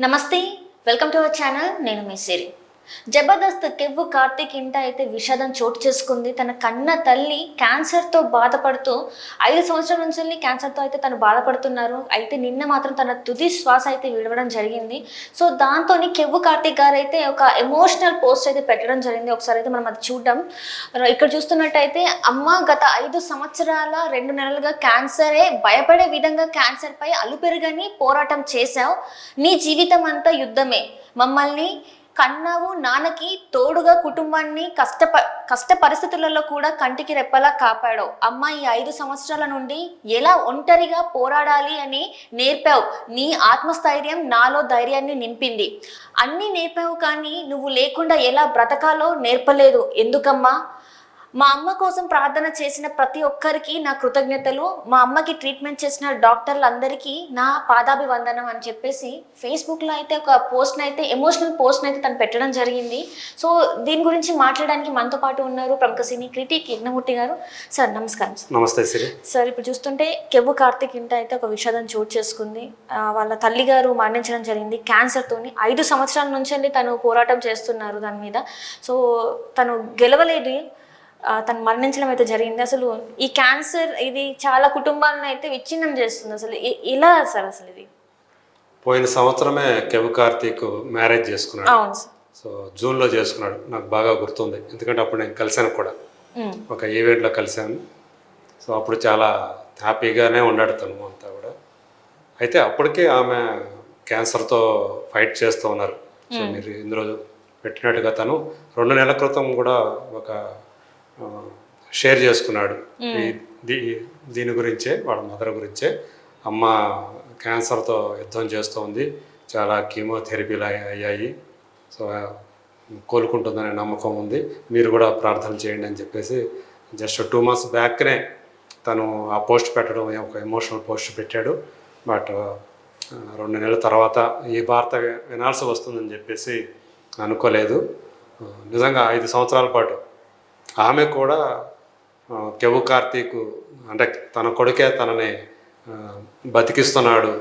నమస్తే, welcome to our channel. నేను మీ సిరి. జబర్దస్త్ కెవ్వు కార్తీక్ ఇంట అయితే విషాదం చోటు చేసుకుంది. తన కన్న తల్లి క్యాన్సర్తో బాధపడుతూ 5 సంవత్సరాల నుంచి క్యాన్సర్తో అయితే తను బాధపడుతున్నారు. అయితే నిన్న మాత్రం తన తుది శ్వాస అయితే విడవడం జరిగింది. సో దాంతో కెవ్వు కార్తీక్ గారు అయితే ఒక ఎమోషనల్ పోస్ట్ అయితే పెట్టడం జరిగింది. ఒకసారి అయితే మనం అది చూద్దాం. ఇక్కడ చూస్తున్నట్టయితే, అమ్మ గత 5 సంవత్సరాల 2 నెలలుగా క్యాన్సరే భయపడే విధంగా క్యాన్సర్పై అలుపెరుగని పోరాటం చేశావు. నీ జీవితం అంతా యుద్ధమే. మమ్మల్ని కన్నావు, నాన్నకి తోడుగా కుటుంబాన్ని కష్ట పరిస్థితులలో కూడా కంటికి రెప్పలా కాపాడావు. అమ్మ ఈ 5 సంవత్సరాల నుండి ఎలా ఒంటరిగా పోరాడాలి అని నేర్పావు. నీ ఆత్మస్థైర్యం నాలో ధైర్యాన్ని నింపింది. అన్నీ నేర్పావు, కానీ నువ్వు లేకుండా ఎలా బ్రతకాలో నేర్పలేదు. ఎందుకమ్మా? మా అమ్మ కోసం ప్రార్థన చేసిన ప్రతి ఒక్కరికి నా కృతజ్ఞతలు. మా అమ్మకి ట్రీట్మెంట్ చేసిన డాక్టర్లందరికీ నా పాదాభివందనం అని చెప్పేసి ఫేస్బుక్లో అయితే ఒక పోస్ట్ని అయితే, ఎమోషనల్ పోస్ట్ని అయితే తను పెట్టడం జరిగింది. సో దీని గురించి మాట్లాడడానికి మనతో పాటు ఉన్నారు ప్రముఖ సినీ క్రిటిక్ యజ్ఞమూర్తి గారు. సార్ నమస్కారం. నమస్తే సిరి. సార్, ఇప్పుడు చూస్తుంటే కెవ్వు కార్తీక్ ఇంట అయితే ఒక విషాదం చోటు చేసుకుంది. వాళ్ళ తల్లి గారు మరణించడం జరిగింది క్యాన్సర్తోని. 5 సంవత్సరాల నుంచి తను పోరాటం చేస్తున్నారు దాని మీద. సో తను గెలవలేదు, తను మరణించడం అయితే జరిగింది. అసలు ఈ క్యాన్సర్ ఇది చాలా కుటుంబాలను అయితే విచ్ఛిన్నం చేస్తుంది. అసలు ఇలా సార్, అసలు ఇది పోయిన సంవత్సరమే కెవ్వు కార్తీక్ మ్యారేజ్ చేసుకున్నాడు. అవును సార్. సో జూన్లో చేసుకున్నాడు. నాకు బాగా గుర్తుంది, ఎందుకంటే అప్పుడు నేను కలిశాను కూడా, ఒక ఈవెంట్లో కలిశాను. సో అప్పుడు చాలా హ్యాపీగానే ఉన్నాడు తను అంతా కూడా. అయితే అప్పటికే ఆమె క్యాన్సర్తో ఫైట్ చేస్తూ ఉన్నారు. సో మీరు ఇందులో పెట్టినట్టుగా తను 2 నెలల క్రితం కూడా ఒక షేర్ చేసుకున్నాడు దీని గురించే, వాళ్ళ మదర్ గురించే. అమ్మ క్యాన్సర్తో యుద్ధం చేస్తూ ఉంది, చాలా కీమోథెరపీలు అయ్యాయి, సో కోలుకుంటుందనే నమ్మకం ఉంది, మీరు కూడా ప్రార్థన చేయండి అని చెప్పేసి జస్ట్ 2 months బ్యాక్నే తను ఆ పోస్ట్ పెట్టడం, ఒక ఎమోషనల్ పోస్ట్ పెట్టాడు. బట్ 2 నెలల తర్వాత ఈ వార్త వినాల్సి వస్తుందని చెప్పేసి అనుకోలేదు. నిజంగా 5 సంవత్సరాల పాటు ఆమె కూడా కెవ్వు కార్తీక్ అంటే తన కొడుకే తనని బతికిస్తున్నాడు,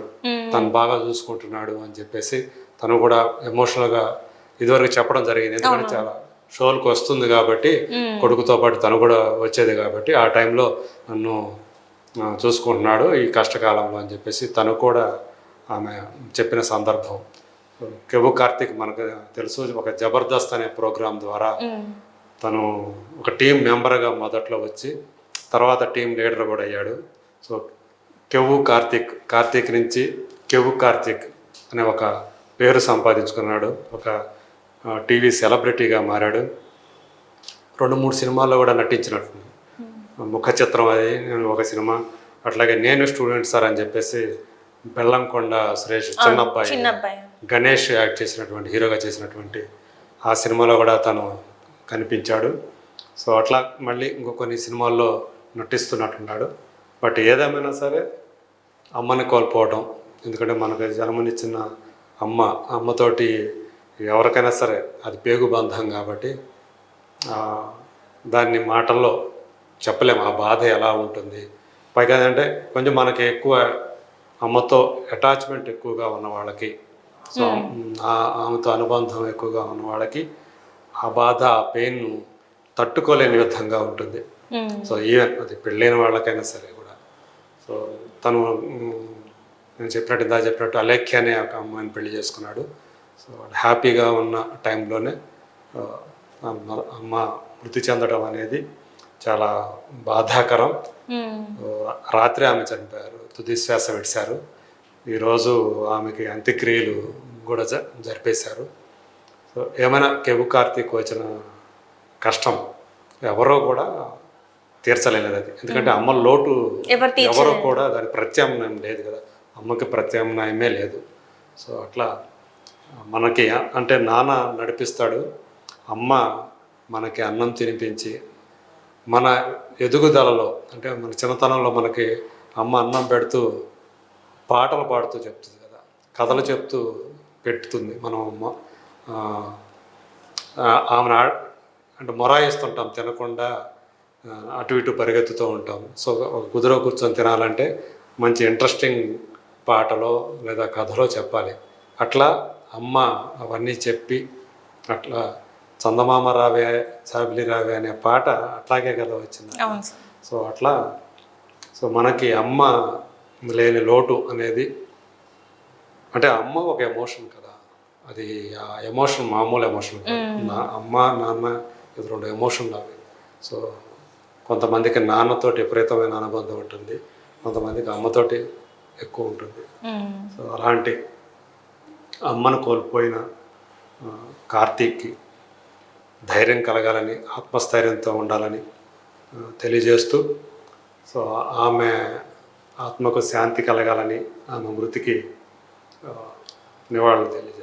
తను బాగా చూసుకుంటున్నాడు అని చెప్పేసి తను కూడా ఎమోషనల్గా ఇదివరకు చెప్పడం జరిగింది. ఎందుకంటే చాలా షోలకు వస్తుంది కాబట్టి, కొడుకుతో పాటు తను కూడా వచ్చేది కాబట్టి, ఆ టైంలో నన్ను చూసుకుంటున్నాడు ఈ కష్టకాలంలో అని చెప్పేసి తను కూడా ఆమె చెప్పిన సందర్భం. కెవ్వు కార్తీక్ మనకు తెలుసు, ఒక జబర్దస్త్ అనే ప్రోగ్రాం ద్వారా తను ఒక టీం మెంబర్గా మొదట్లో వచ్చి తర్వాత టీం లీడర్ కూడా అయ్యాడు. సో కెవ్వు కార్తీక్ నుంచి కెవ్వు కార్తీక్ అనే ఒక పేరు సంపాదించుకున్నాడు. ఒక టీవీ సెలబ్రిటీగా మారాడు. 2-3 సినిమాల్లో కూడా నటించినట్టు, ముఖ చిత్రం అది ఒక సినిమా. అట్లాగే నేను స్టూడెంట్ సార్ అని చెప్పేసి బెల్లంకొండ సురేష్ చిన్నబ్బాయి గణేష్ యాక్ట్ చేసినటువంటి, హీరోగా చేసినటువంటి ఆ సినిమాలో కూడా తను కనిపించాడు. సో అట్లా మళ్ళీ కొన్ని సినిమాల్లో నటిస్తున్నట్టున్నాడు. బట్ ఏదేమైనా సరే అమ్మని కోల్పోవటం, ఎందుకంటే మనకు జన్మనిచ్చిన అమ్మతోటి ఎవరికైనా సరే అది పేగు బంధం కాబట్టి దాన్ని మాటల్లో చెప్పలేము, ఆ బాధ ఎలా ఉంటుంది. పైగా అంటే కొంచెం మనకి ఎక్కువ అమ్మతో అటాచ్మెంట్ ఎక్కువగా ఉన్న వాళ్ళకి, సో ఆమెతో అనుబంధం ఎక్కువగా ఉన్న వాళ్ళకి ఆ బాధ, ఆ పెయిన్ తట్టుకోలేని విధంగా ఉంటుంది. సో ఈవెన్ అది పెళ్ళైన వాళ్ళకైనా సరే కూడా. సో తను నేను చెప్పినట్టు అలేఖ్య అనే ఒక అమ్మాయిని పెళ్లి చేసుకున్నాడు. సో హ్యాపీగా ఉన్న టైంలోనే అమ్మ మృతి చెందడం అనేది చాలా బాధాకరం. రాత్రి ఆమె చనిపోయారు, తుది శ్వాస విడిచారు. ఈరోజు ఆమెకి అంత్యక్రియలు కూడా జరిపేశారు. సో ఏమైనా కెవ్వు కార్తీక్ వచ్చిన కష్టం ఎవరో కూడా తీర్చలేనిది అది. ఎందుకంటే అమ్మ లోటు ఎవరో కూడా దాని ప్రత్యామ్నాయం లేదు కదా, అమ్మకి ప్రత్యామ్నాయమే లేదు. సో అట్లా మనకి అంటే నాన్న నడిపిస్తాడు, అమ్మ మనకి అన్నం తినిపించి మన ఎదుగుదలలో, అంటే మన చిన్నతనంలో మనకి అమ్మ అన్నం పెడుతూ పాటలు పాడుతూ చెప్తుంది కదా, కథలు చెప్తూ పెట్టుతుంది. మనం ఆమెను అంటే మొరాయిస్తుంటాం, తినకుండా అటు ఇటు పరిగెత్తుతూ ఉంటాం. సో ఒక కుదురు కూర్చొని తినాలంటే మంచి ఇంట్రెస్టింగ్ పాటలో లేదా కథలో చెప్పాలి. అట్లా అమ్మ అవన్నీ చెప్పి అట్లా చందమామ రావే చాబిలి రావే అనే పాట అట్లాగే కదా వచ్చింది. అవును సార్. సో అట్లా సో మనకి అమ్మ లేని లోటు అనేది, అంటే అమ్మ ఒక ఎమోషన్ కదా, అది ఆ ఎమోషన్ మామూలు ఎమోషన్ కాదు. నా అమ్మ నాన్న ఇది రెండు ఎమోషన్లు అవి. సో కొంతమందికి నాన్నతోటి విపరీతమైన అనుబంధం ఉంటుంది, కొంతమందికి అమ్మతోటి ఎక్కువ ఉంటుంది. సో అలాంటి అమ్మను కోల్పోయిన కార్తీక్కి ధైర్యం కలగాలని, ఆత్మస్థైర్యంతో ఉండాలని తెలియజేస్తూ, సో ఆమె ఆత్మకు శాంతి కలగాలని, ఆమె మృతికి నివాళులు తెలియజేస్తాను.